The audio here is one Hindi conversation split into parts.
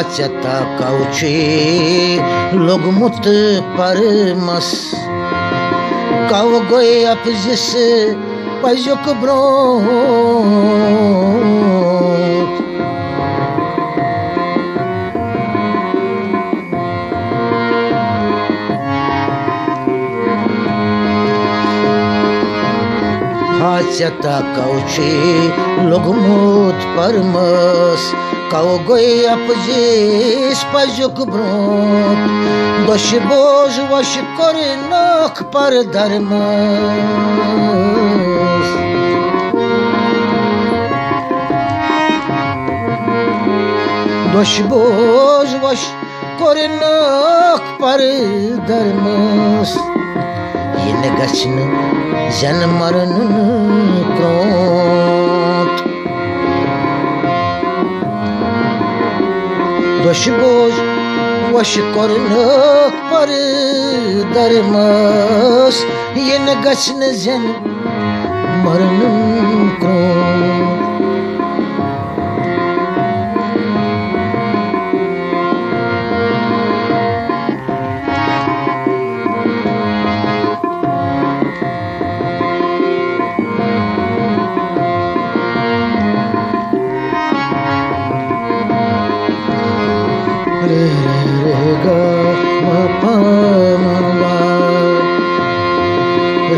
Haçata kauçi logmut parmas Kau goe apzis pajuk brot Haçata kauçi logmut parmas Kau goe apzis pajuk brot Doshi boz vash korinok par darmas Doshi boz vash korinok par darmas Yine gaçnı jan marnın krot Doshi boz vash korinok par darmas Yine gaçnı jan marnın krot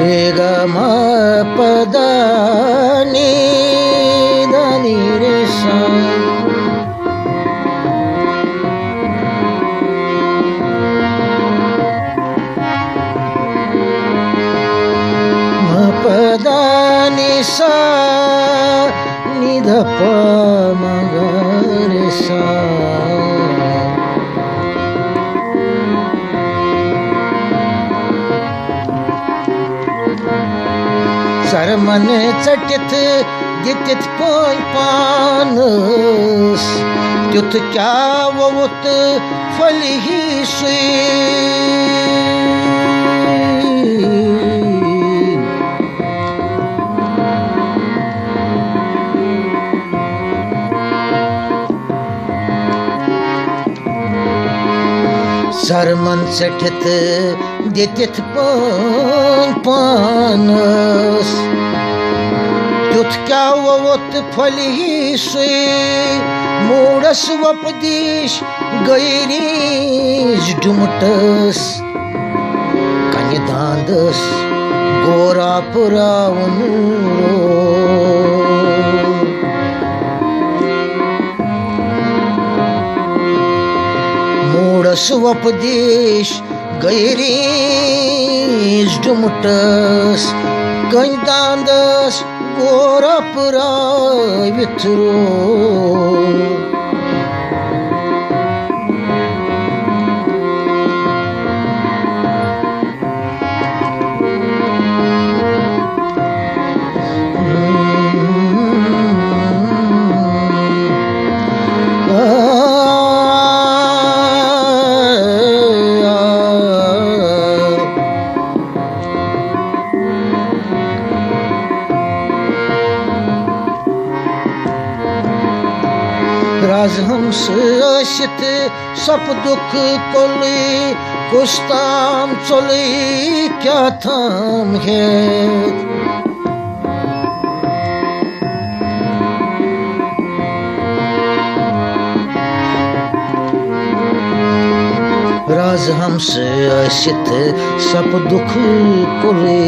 Re ga ma pa da ni re sa ma pa da ni sa ni da pa ma ga re sa Sarman चटित दितित कोई पानस त्युत क्या वोत फल ही सुई Sarman चटित दितित कोई पानस Tut क्या वोत फल ही सुई मूडस वपदिश गैरीज डुमटस कन्य दांदस गोरा पुरावन मूडस वपदिश गैरीज डुमटस कन्य दांदस Gora prai vitro राज हमसे अशित सप दुख कोली कुस्ताम चोली क्या थाम है राज हमसे अशित सप दुख कोली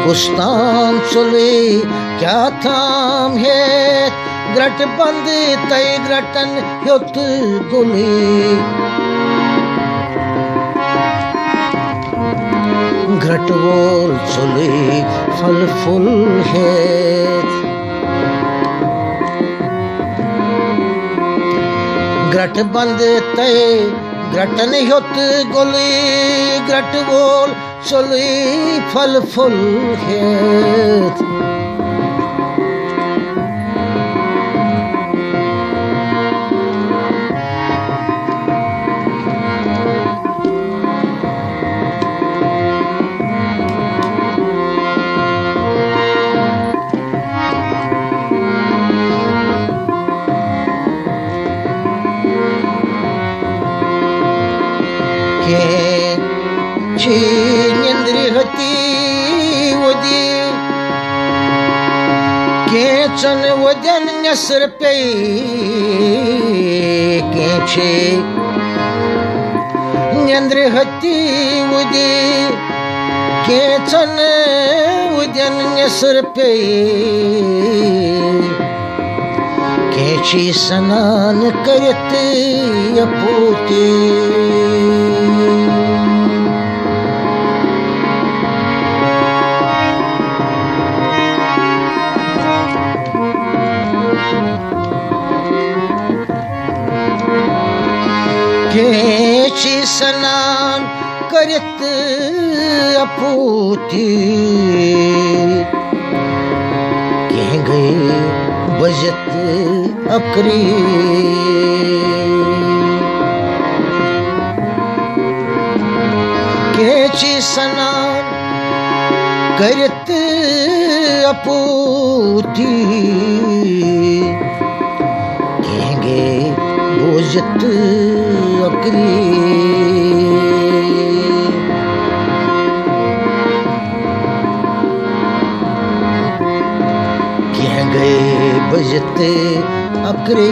कुस्ताम चोली क्या थाम है ग्रट बंद तय ग्रटन युत गुली ग्रट वोल चुली फल फूल है ग्रट बंद तय ग्रटन युत गुली ग्रट वोल चुली फल फूल है के निंद्री हती वदी के चन वदन नसर पे के निंद्री हती वदी के चन वदन नसर पे के स्नान करत अपूती के स्नान करत अपूती के गए बजत अकरी के स्नान करत अपूती के बजत अकरी गए बजते अकरी